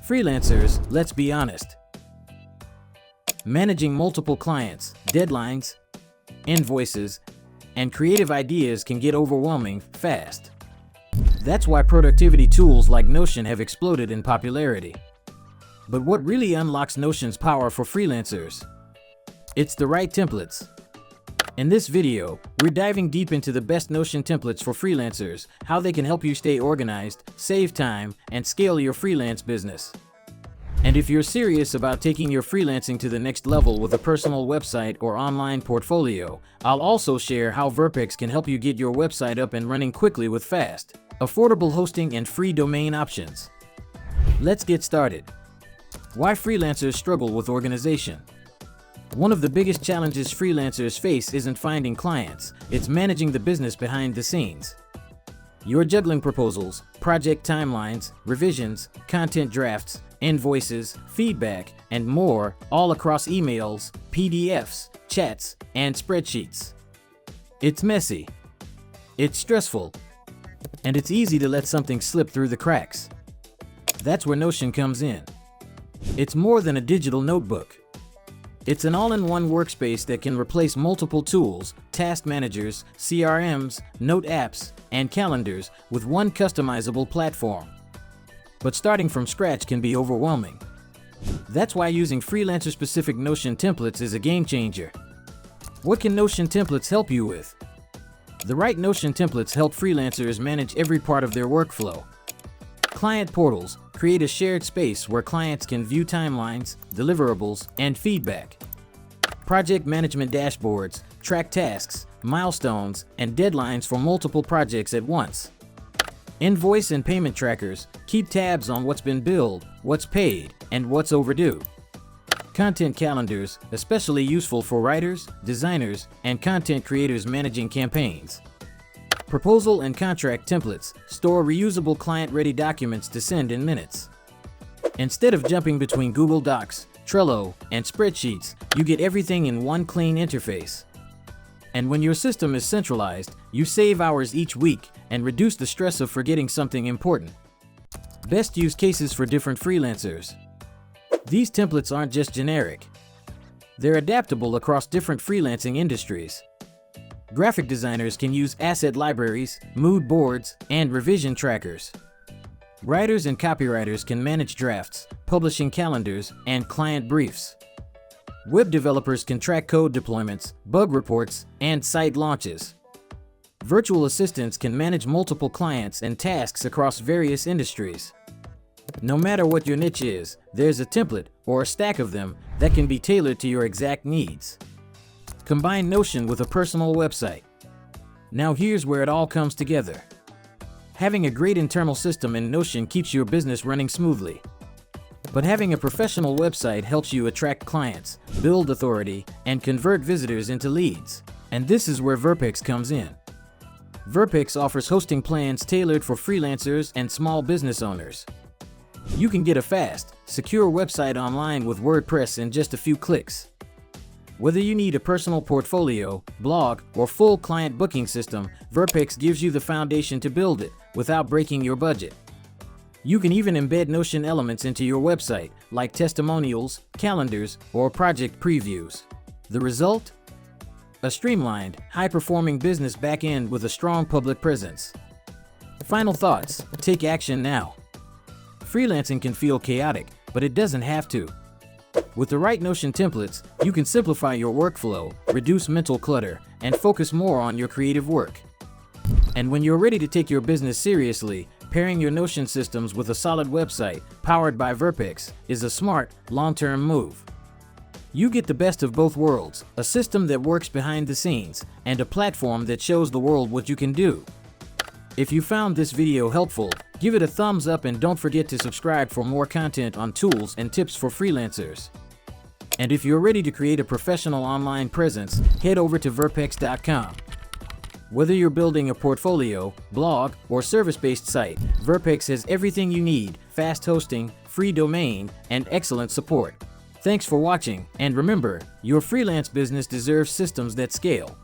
Freelancers, let's be honest. Managing multiple clients, deadlines, invoices, and creative ideas can get overwhelming fast. That's why productivity tools like Notion have exploded in popularity. But what really unlocks Notion's power for freelancers? It's the right templates. In this video, we're diving deep into the best Notion templates for freelancers, how they can help you stay organized, save time, and scale your freelance business. And if you're serious about taking your freelancing to the next level with a personal website or online portfolio, I'll also share how Verpex can help you get your website up and running quickly with fast, affordable hosting and free domain options. Let's get started. Why freelancers struggle with organization. One of the biggest challenges freelancers face isn't finding clients, it's managing the business behind the scenes. You're juggling proposals, project timelines, revisions, content drafts, invoices, feedback, and more, all across emails, PDFs, chats, and spreadsheets. It's messy, it's stressful, and it's easy to let something slip through the cracks. That's where Notion comes in. It's more than a digital notebook. It's an all-in-one workspace that can replace multiple tools, task managers, CRMs, note apps, and calendars with one customizable platform. But starting from scratch can be overwhelming. That's why using freelancer-specific Notion templates is a game changer. What can Notion templates help you with? The right Notion templates help freelancers manage every part of their workflow. Client portals create a shared space where clients can view timelines, deliverables, and feedback. Project management dashboards track tasks, milestones, and deadlines for multiple projects at once. Invoice and payment trackers keep tabs on what's been billed, what's paid, and what's overdue. Content calendars, especially useful for writers, designers, and content creators managing campaigns. Proposal and contract templates store reusable client-ready documents to send in minutes. Instead of jumping between Google Docs, Trello, and spreadsheets, you get everything in one clean interface. And when your system is centralized, you save hours each week and reduce the stress of forgetting something important. Best use cases for different freelancers. These templates aren't just generic. They're adaptable across different freelancing industries. Graphic designers can use asset libraries, mood boards, and revision trackers. Writers and copywriters can manage drafts, publishing calendars, and client briefs. Web developers can track code deployments, bug reports, and site launches. Virtual assistants can manage multiple clients and tasks across various industries. No matter what your niche is, there's a template or a stack of them that can be tailored to your exact needs. Combine Notion with a personal website. Now here's where it all comes together. Having a great internal system in Notion keeps your business running smoothly. But having a professional website helps you attract clients, build authority, and convert visitors into leads. And this is where Verpex comes in. Verpex offers hosting plans tailored for freelancers and small business owners. You can get a fast, secure website online with WordPress in just a few clicks. Whether you need a personal portfolio, blog, or full client booking system, Verpex gives you the foundation to build it without breaking your budget. You can even embed Notion elements into your website, like testimonials, calendars, or project previews. The result? A streamlined, high-performing business backend with a strong public presence. Final thoughts: take action now. Freelancing can feel chaotic, but it doesn't have to. With the right Notion templates, you can simplify your workflow, reduce mental clutter, and focus more on your creative work. And when you're ready to take your business seriously, pairing your Notion systems with a solid website powered by Verpex is a smart, long-term move. You get the best of both worlds, a system that works behind the scenes, and a platform that shows the world what you can do. If you found this video helpful, give it a thumbs up and don't forget to subscribe for more content on tools and tips for freelancers. And if you're ready to create a professional online presence, head over to verpex.com. Whether you're building a portfolio, blog, or service-based site, Verpex has everything you need: fast hosting, free domain, and excellent support. Thanks for watching, and remember, your freelance business deserves systems that scale.